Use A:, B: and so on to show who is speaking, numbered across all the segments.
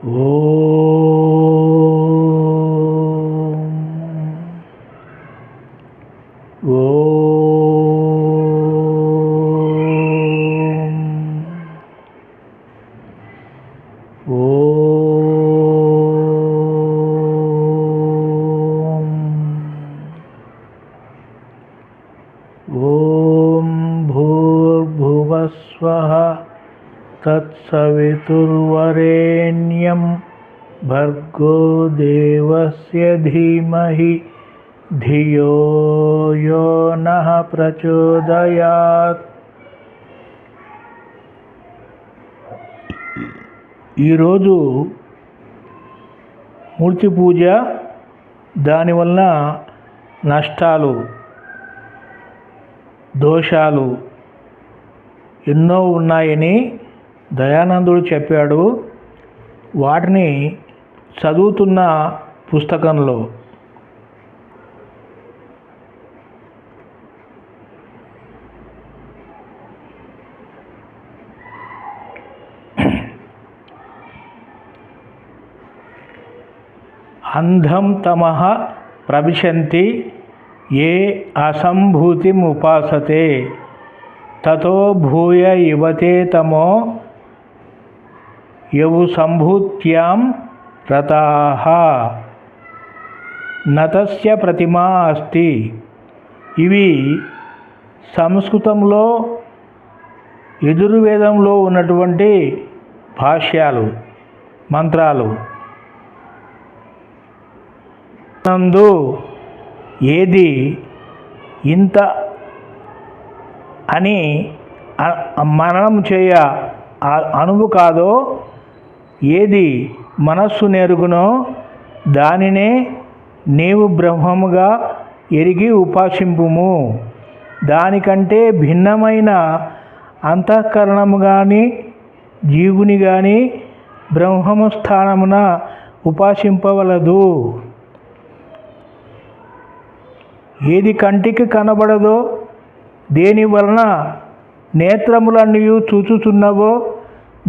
A: ఓం భూర్భువస్వః తత్సవితుర్వరేణ్యం భర్గో దేవస్య ధీమహి ధియో యో నః ప్రచోదయాత్. ఈరోజు మూర్తి పూజ, దానివల్ల నష్టాలు, దోషాలు ఎన్నో ఉన్నాయని దయానందుడు చెప్పాడు. వాటిని చదువుతున్న పుస్తకంలో అంధం తమః ప్రవిశంతి ఏ అసంభూతిముపాసతే తతో భూయ ఇవతే తమో యవు సంభూత్యాం రతాః నతస్య ప్రతిమా అస్తి. ఇవి సంస్కృతంలో యజుర్వేదంలో ఉన్నటువంటి భాష్యాలు, మంత్రాలు. నందు ఏది ఇంత అని మననం చేయ అణువు కాదో, ఏది మనస్సు నెరుగునో దానినే నీవు బ్రహ్మముగా ఎరిగి ఉపాసింపుము. దానికంటే భిన్నమైన అంతఃకరణము కానీ జీవుని కానీ బ్రహ్మము స్థానమున ఉపాసింపవలదు. ఏది కంటికి కనబడదో, దేని వలన నేత్రములన్నీ చూచుచున్నవో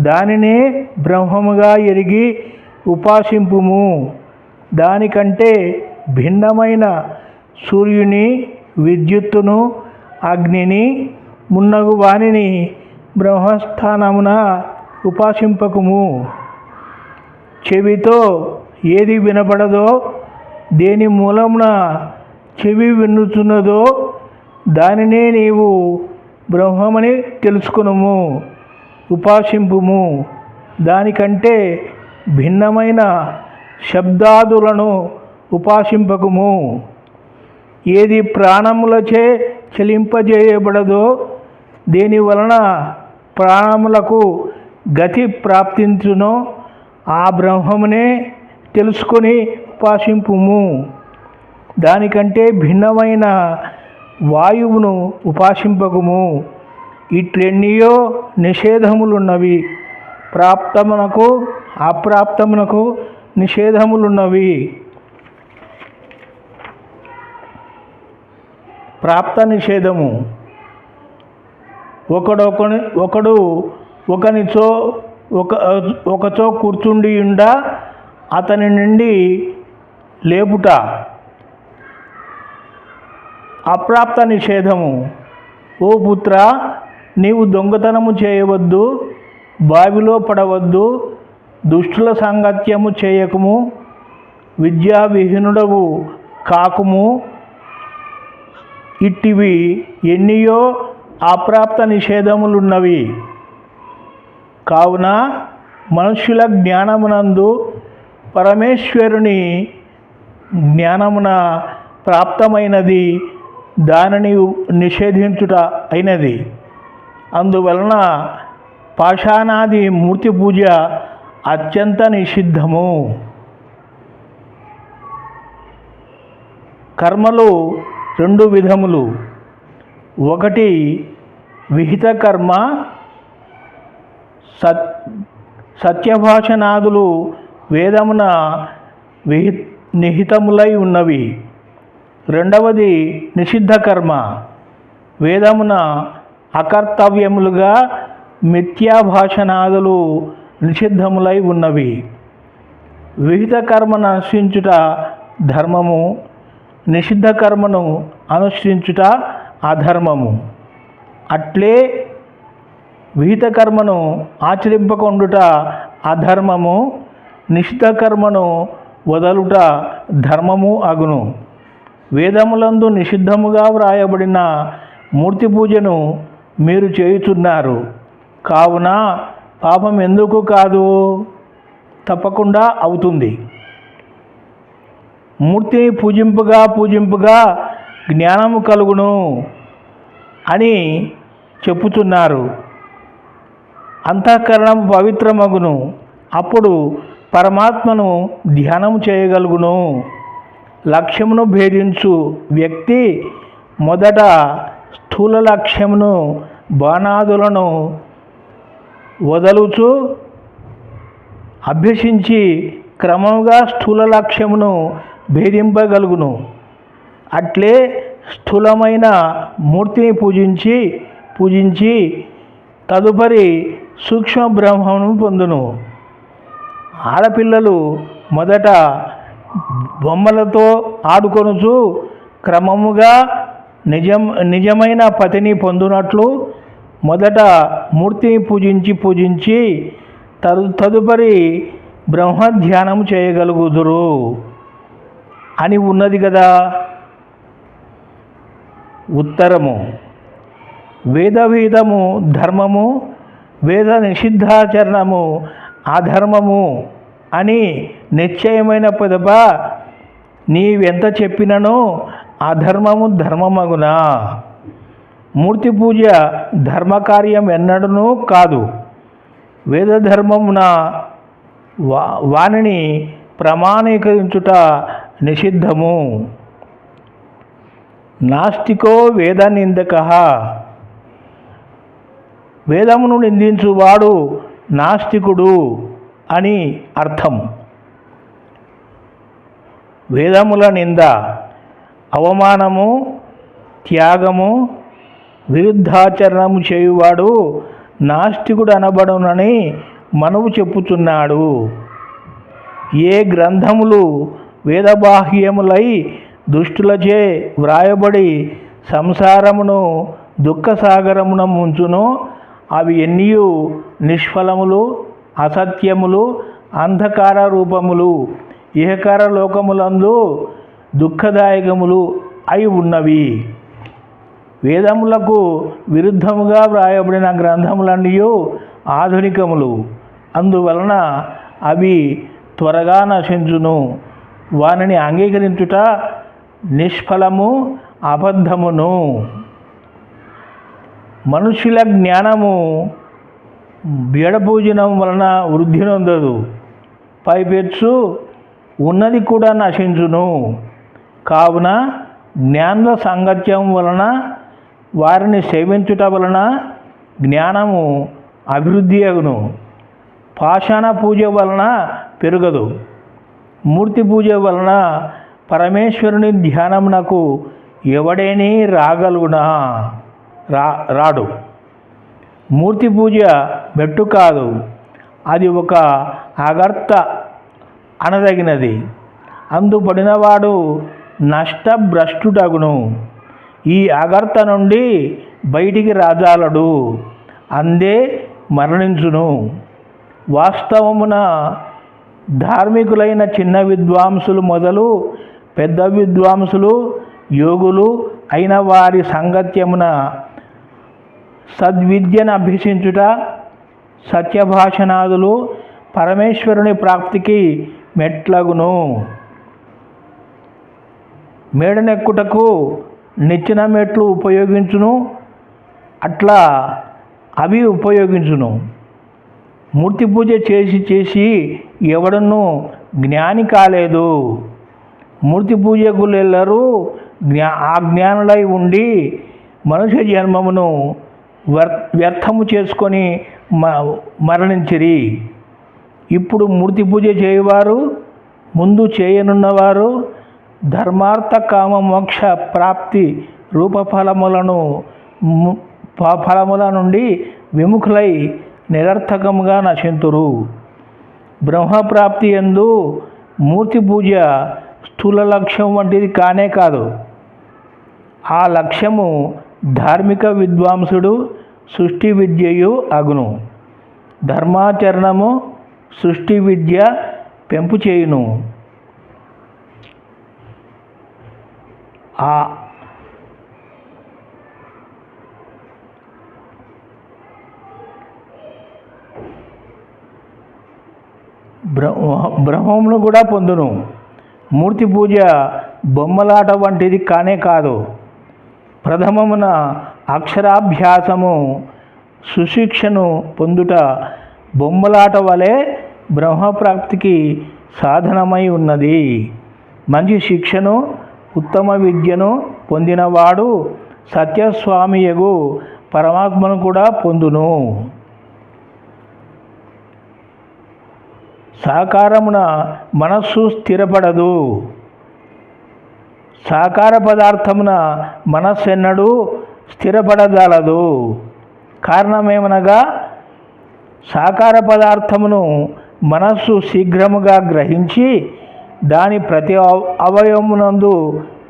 A: దానినే బ్రహ్మముగా ఎరిగి ఉపాసింపుము. దానికంటే భిన్నమైన సూర్యుని, విద్యుత్తును, అగ్నిని మున్నగు వానిని బ్రహ్మస్థానమున ఉపాసింపకుము. చెవితో ఏది వినబడదో, దేని మూలమున చెవి వినుచున్నదో దానినే నీవు బ్రహ్మమని తెలుసుకునుము, ఉపాసింపుము. దానికంటే భిన్నమైన శబ్దాదులను ఉపాసింపకుము. ఏది ప్రాణములచే చలింపజేయబడదో, దేని వలన ప్రాణములకు గతి ప్రాప్తించునో ఆ బ్రహ్మమునే తెలుసుకొని ఉపాసింపుము. దానికంటే భిన్నమైన వాయువును ఉపాసింపకుము. ఇట్లెన్నియో నిషేధములున్నవి. ప్రాప్తమునకు అప్రాప్తమునకు నిషేధములున్నవి. ప్రాప్త నిషేధము. ఒకడు ఒకనిచో ఒకచో కూర్చుండియుండ అతని నుండి లేపుట. అప్రాప్త నిషేధము. ఓ పుత్ర, నీవు దొంగతనము చేయవద్దు, బావిలో పడవద్దు, దుష్టుల సాంగత్యము చేయకుము, విద్యావిహీనుడవు కాకుము. ఇట్టివి ఎన్నియో అప్రాప్త నిషేధములున్నవి. కావున మనుష్యుల జ్ఞానమునందు పరమేశ్వరుని జ్ఞానమున ప్రాప్తమైనది దానిని నిషేధించుట అయినది. అందువలన పాషాణాది మూర్తి పూజ అత్యంత నిషిద్ధము. కర్మలు రెండు విధములు. ఒకటి విహిత కర్మ. సత్యభాషణాదులు వేదమున నిహితములై ఉన్నవి. రెండవది నిషిద్ధ కర్మ. వేదమున అకర్తవ్యములుగా మిథ్యాభాషణాదులు నిషిద్ధములై ఉన్నవి. విహిత కర్మను అనుసరించుట ధర్మము, నిషిద్ధ కర్మను అనుసరించుట అధర్మము. అట్లే విహిత కర్మను ఆచరింపకుండుట అధర్మము, నిషిద్ధ కర్మను వదలుట ధర్మము అగును. వేదములందు నిషిద్ధముగా వ్రాయబడిన మూర్తి పూజను మీరు చేయుచున్నారు కావున పాపం ఎందుకు కాదు? తప్పకుండా అవుతుంది. మూర్తిని పూజింపుగా జ్ఞానము కలుగును అని చెప్పుతున్నారు. అంతఃకరణం పవిత్రమగును, అప్పుడు పరమాత్మను ధ్యానం చేయగలుగును. లక్ష్యమును భేదించు వ్యక్తి మొదట స్థూల లక్ష్యమును బాణాదులను వదలుచు అభ్యసించి క్రమంగా స్థూల లక్ష్యమును భేదింపగలుగును. అట్లే స్థూలమైన మూర్తిని పూజించి తదుపరి సూక్ష్మ బ్రహ్మను పొందును. ఆడపిల్లలు మొదట బొమ్మలతో ఆడుకొనుచు క్రమముగా నిజమైన పతిని పొందునట్లు మొదట మూర్తిని పూజించి తదుపరి బ్రహ్మధ్యానం చేయగలుగుదురు అని ఉన్నది కదా. ఉత్తరము: వేదవిహితము ధర్మము, వేద నిషిద్ధాచరణము అధర్మము అని నిశ్చయమైన పిదప నీవెంత చెప్పినను అధర్మము ధర్మమగునా? మూర్తి పూజ ధర్మకార్యం ఎన్నడూ కాదు. వేదధర్మమున వానిని ప్రమాణీకరించుట నిషిద్ధము. నాస్తికో వేద నిందకః. వేదమును నిందించువాడు నాస్తికుడు అని అర్థం. వేదముల నింద, అవమానము, త్యాగము, విరుద్ధాచరణము చేయువాడు నాస్తికుడు అనబడునని మనువు చెప్పుచున్నాడు. ఏ గ్రంథములు వేదబాహ్యములై దుష్టులచే వ్రాయబడి సంసారమును దుఃఖసాగరమున ముంచును అవి ఎన్నియు నిష్ఫలములు, అసత్యములు, అంధకార రూపములు, ఇహకార లోకములందు దుఃఖదాయకములు అయి ఉన్నవి. వేదములకు విరుద్ధముగా వ్రాయబడిన గ్రంథములన్నీ ఆధునికములు, అందువలన అవి త్వరగా నశించును. వానిని అంగీకరించుట నిష్ఫలము, అబద్ధమును. మనుష్యుల జ్ఞానము బీడపూజనం వలన వృద్ధి నొందదు, పైపెచ్చు ఉన్నది కూడా నశించును. కావున జ్ఞానుల సాంగత్యం వలన, వారిని సేవించుట వలన జ్ఞానము అభివృద్ధి అగును. పాషాణ పూజ వలన పెరుగదు. మూర్తి పూజ వలన పరమేశ్వరుని ధ్యానమునకు ఎవడేని రాడు. మూర్తి పూజ మెట్టు కాదు, అది ఒక అగర్త అనదగినది. అందుపడినవాడు నష్టభ్రష్టుడగును. ఈ అగర్త నుండి బయటికి రాజాలడు, అందే మరణించును. వాస్తవమున ధార్మికులైన చిన్న విద్వాంసులు మొదలు పెద్ద విద్వాంసులు, యోగులు అయిన వారి సాంగత్యమున సద్విద్యను అభ్యసించుట, సత్యభాషణాదులు పరమేశ్వరుని ప్రాప్తికి మెట్లగును. మేడనెక్కుటకు నిచ్చెన మెట్లు ఉపయోగించును, అట్లా అవి ఉపయోగించును. మూర్తి పూజ చేసి ఎవడను జ్ఞాని కాలేదు. మూర్తి పూజకులెల్లరూ అజ్ఞానులై ఉండి మనుష్య జన్మమును వ్యర్థము చేసుకొని మరణించిరి. ఇప్పుడు మూర్తి పూజ చేయువారు, ముందు చేయనున్నవారు ధర్మార్థ కామ మోక్ష ప్రాప్తి ఫలముల నుండి విముఖులై నిరర్థకముగా నశింతురు. బ్రహ్మప్రాప్తి యందు మూర్తి పూజ స్థూల లక్ష్యం వంటిది కానే కాదు. ఆ లక్ష్యము ధార్మిక విద్వాంసుడు సృష్టి విద్యయు అగును. ధర్మాచరణము సృష్టి విద్య పెంపు చేయును. ఆ బ్రహ్మమును కూడా పొందును. మూర్తి పూజ బొమ్మలాట వంటిది కానే కాదు. ప్రథమమున అక్షరాభ్యాసము సుశిక్షను పొందుట బొమ్మలాట వలె బ్రహ్మప్రాప్తికి సాధనమై ఉన్నది. మంచి శిక్షను ఉత్తమ విద్యను పొందినవాడు సత్యస్వామియగు పరమాత్మను కూడా పొందును. సాకారమున మనస్సు స్థిరపడదు. సాకార పదార్థమున మనస్సెన్నడూ స్థిరపడజాలదు. కారణమేమనగా సాకార పదార్థమును మనస్సు శీఘ్రముగా గ్రహించి దాని ప్రతి అవయవమునందు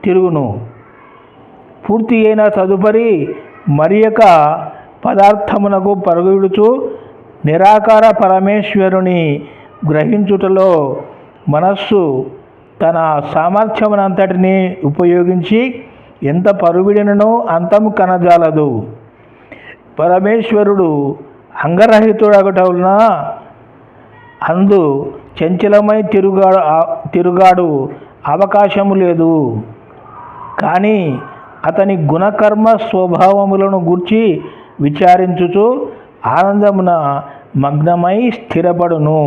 A: తిరుగును. పూర్తి అయిన తదుపరి మరియొక పదార్థమునకు పరుగుడుచు నిరాకార పరమేశ్వరుని గ్రహించుటలో మనస్సు తన సామర్థ్యమునంతటిని ఉపయోగించి ఎంత పరువిడినో అంతము కనజాలదు. పరమేశ్వరుడు అంగరహితుడగుట వలన అందు చంచలమై తిరుగాడు అవకాశము లేదు. కానీ అతని గుణకర్మ స్వభావములను గూర్చి విచారించుచు ఆనందమున మగ్నమై స్థిరపడును.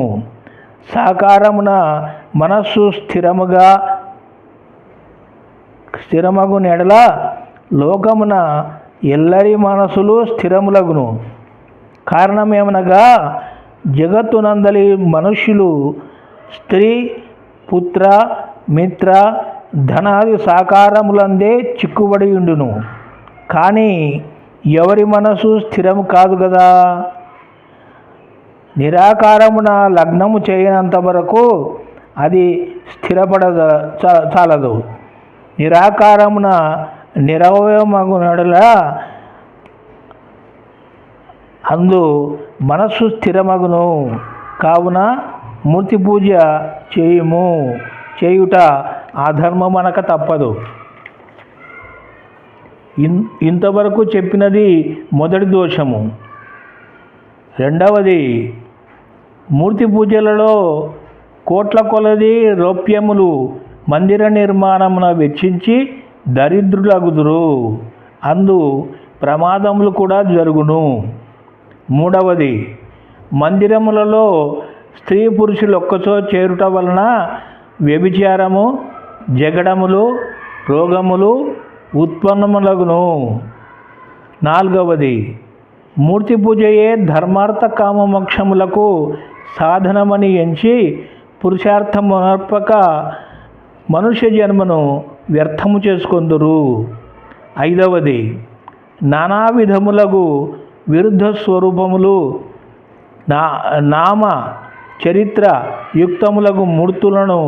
A: సాకారమున మనస్సు స్థిరమగు నెడల లోకమున ఎల్లరి మనసులు స్థిరములగును. కారణమేమనగా జగత్తునందలి మనుష్యులు స్త్రీ, పుత్ర, మిత్ర, ధనాది సాకారములందే చిక్కుబడి ఉండును. కానీ ఎవరి మనసు స్థిరము కాదు కదా. నిరాకారమున లగ్నము చేయనంత వరకు అది చాలదు. నిరాకారమున నిరవయమగు నడుల అందు మనస్సు స్థిరమగును. కావున మూర్తి పూజ చేయుట అధర్మమనక తప్పదు. ఇంతవరకు చెప్పినది మొదటి దోషము. రెండవది, మూర్తి పూజలలో కోట్ల కొలది రౌప్యములు మందిర నిర్మాణమున వెచ్చించి దరిద్రులగుదురు. అందు ప్రమాదములు కూడా జరుగును. మూడవది, మందిరములలో స్త్రీ పురుషులు ఒక్కచో చేరుట వలన వ్యభిచారము, జగడములు, రోగములు ఉత్పన్నములగును. నాలుగవది, మూర్తి పూజయే ధర్మార్థ కామ మోక్షములకు సాధనమని ఎంచి పురుషార్థమునర్పక మనుష్య జన్మను వ్యర్థము చేసుకొందురు. ఐదవది, నానా విధములగు విరుద్ధ స్వరూపములు నామ చరిత్ర యుక్తములకు మూర్తులను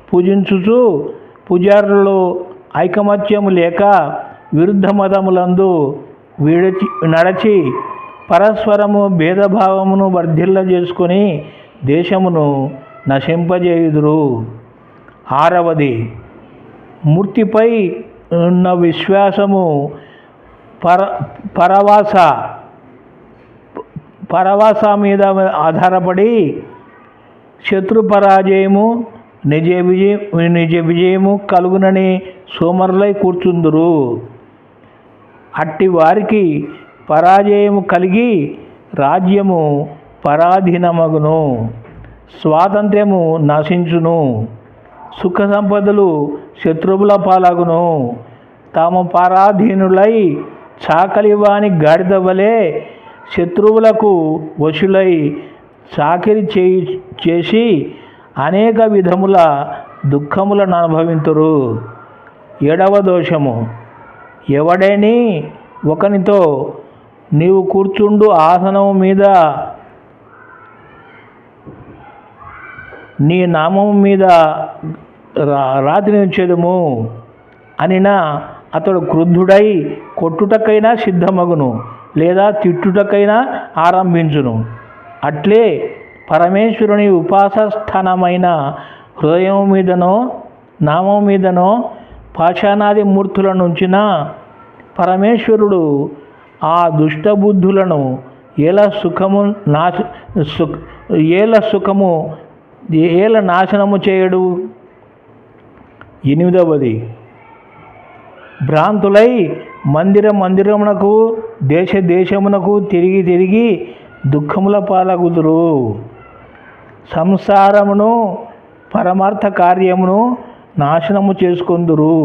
A: పూజించుచు పూజారులు ఐకమత్యము లేక విరుద్ధ మతములందు నడచి పరస్పరము భేదభావమును వర్ధిల్ల దేశమును నశింపజేయుదురు. ఆరవది, మూర్తిపై ఉన్న విశ్వాసము పరవాస మీద ఆధారపడి శత్రు పరాజయము నిజ విజయము కలుగునని సోమరులై కూర్చుందురు. అట్టి వారికి పరాజయము కలిగి రాజ్యము పరాధీనమగును, స్వాతంత్ర్యము నశించును, సుఖ సంపదలు శత్రువుల పాలగును. తాము పరాధీనులై చాకలివాని గాడిద వలె శత్రువులకు వశులై చాకిరి చేసి అనేక విధముల దుఃఖములను అనుభవింతురు. ఏడవ దోషము, ఎవడేని ఒకనితో నీవు కూర్చుండు ఆసనము మీద నీ నామం మీద రాతిని ఉంచెదము అనినా అతడు క్రుద్ధుడై కొట్టుటకైనా సిద్ధమగును, లేదా తిట్టుటకైనా ఆరంభించును. అట్లే పరమేశ్వరుని ఉపాసస్థానమైన హృదయం మీదనో నామం మీదనో పాషాణాది మూర్తుల నుంచిన పరమేశ్వరుడు ఆ దుష్టబుద్ధులను ఏల నాశనము చేయడు. 8. భ్రాంతులై మందిరమునకు దేశమునకు తిరిగి దుఃఖముల పాలగుదురు. సంసారమును పరమార్థ కార్యమును నాశనము చేసుకొందురు.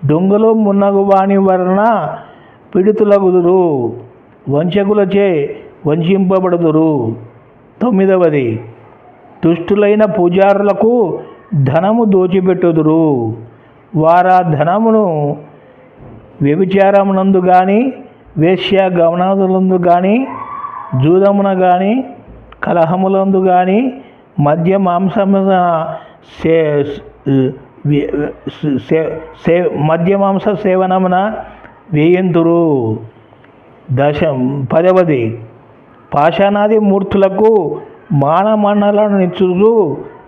A: దొంగలు మున్నగు వాని వలన పీడితులగుదురు, వంచకులచే వంచింపబడుదురు. 9. దుష్టులైన పూజారులకు ధనము దోచిపెట్టుదురు. వారా ధనమును వ్యభిచారమునందు కానీ, వేశ్య గమనాదులందు కానీ, జూదమున కానీ, కలహములందు కానీ, మద్య మాంస సేవనమున వేయంతురు. 10. పాషాణాది మూర్తులకు మానమన్నలను నిచ్చుతూ,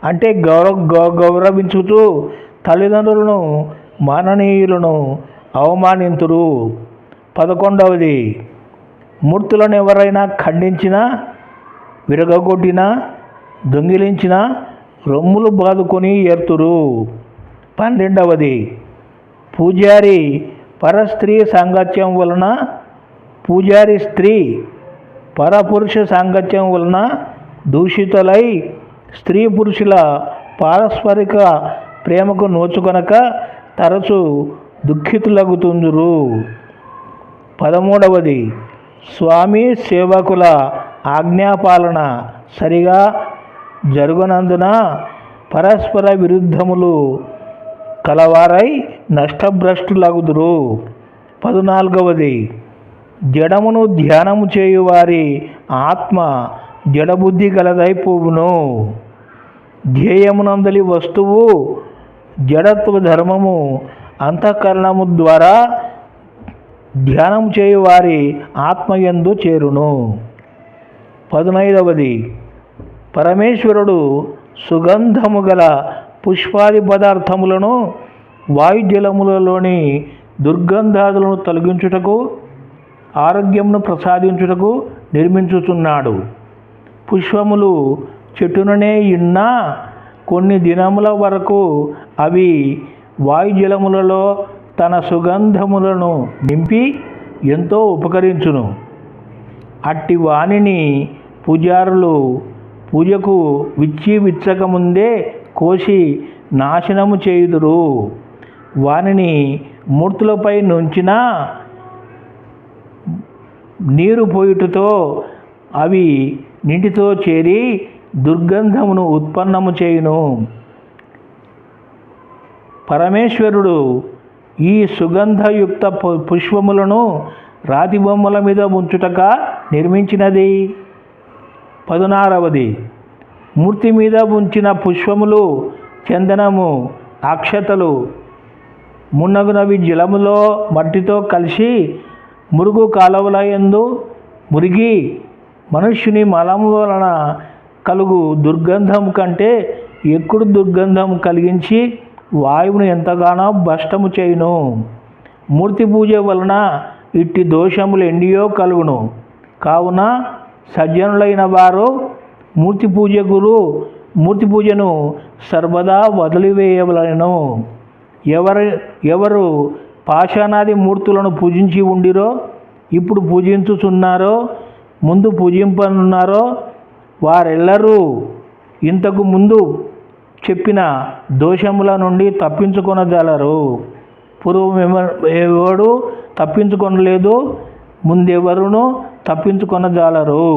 A: అంటే గౌరవించుతూ తల్లిదండ్రులను మాననీయులను అవమానింతురు. 11. మూర్తులను ఎవరైనా ఖండించినా, విరగగొట్టినా, దొంగిలించినా రొమ్ములు బాదుకొని ఏర్తురు. 12. పూజారి పరస్త్రీ సాంగత్యం వలన, పూజారి స్త్రీ పరపురుష సాంగత్యం వలన దూషితులై స్త్రీ పురుషుల పారస్పరిక ప్రేమకు నోచుకొనక తరచు దుఃఖితులగుతుందురు. 13. స్వామి సేవకుల ఆజ్ఞాపాలన సరిగా జరుగునందున పరస్పర విరుద్ధములు కలవారై నష్టభ్రష్టులగుదురు. 14. జడమును ధ్యానము చేయువారి ఆత్మ జడబుద్ధి గలదైపోవును. ధ్యేయమునందలి వస్తువు జడత్వ ధర్మము అంతఃకరణము ద్వారా ధ్యానం చేయువారి ఆత్మయందు చేరును. 15. పరమేశ్వరుడు సుగంధము గల పుష్పాది పదార్థములను వాయుజలములలోని దుర్గంధాదులను తొలగించుటకు, ఆరోగ్యమును ప్రసాదించుటకు నిర్మించుతున్నాడు. పుష్పములు చెట్టుననే ఇన్నా కొన్ని దినముల వరకు అవి వాయుజలములలో తన సుగంధములను నింపి ఎంతో ఉపకరించును. అట్టి వానిని పూజారులు పూజకు విచ్చకముందే కోసి నాశనము చేయుదురు. వానిని మూర్తులపై నుంచిన నీరు పోయుటతో అవి నీటితో చేరి దుర్గంధమును ఉత్పన్నము చేయును. పరమేశ్వరుడు ఈ సుగంధయుక్త పుష్పములను రాతి బొమ్మల మీద ఉంచుటక నిర్మించినది. 16. మూర్తి మీద ఉంచిన పుష్పములు, చందనము, అక్షతలు మున్నగునవి జలములో మట్టితో కలిసి మురుగు కాలువలయందు మురిగి మనుష్యుని మలము వలన కలుగు దుర్గంధం కంటే ఎక్కుడు దుర్గంధం కలిగించి వాయువును ఎంతగానో భ్రష్టము చేయును. మూర్తి పూజ వలన ఇట్టి దోషములు ఎన్నియో కలుగును. కావున సజ్జనులైన వారు మూర్తి పూజను సర్వదా వదిలివేయవలెను. ఎవరు పాషాణాది మూర్తులను పూజించి ఉండిరో, ఇప్పుడు పూజించుచున్నారో, ముందు పూజింపనున్నారో వారెల్లరూ ఇంతకు ముందు చెప్పిన దోషముల నుండి తప్పించుకొనజాలరు. పూర్వం ఎవడు తప్పించుకొనలేదు, ముందెవరునూ తప్పించుకొనజాలరు.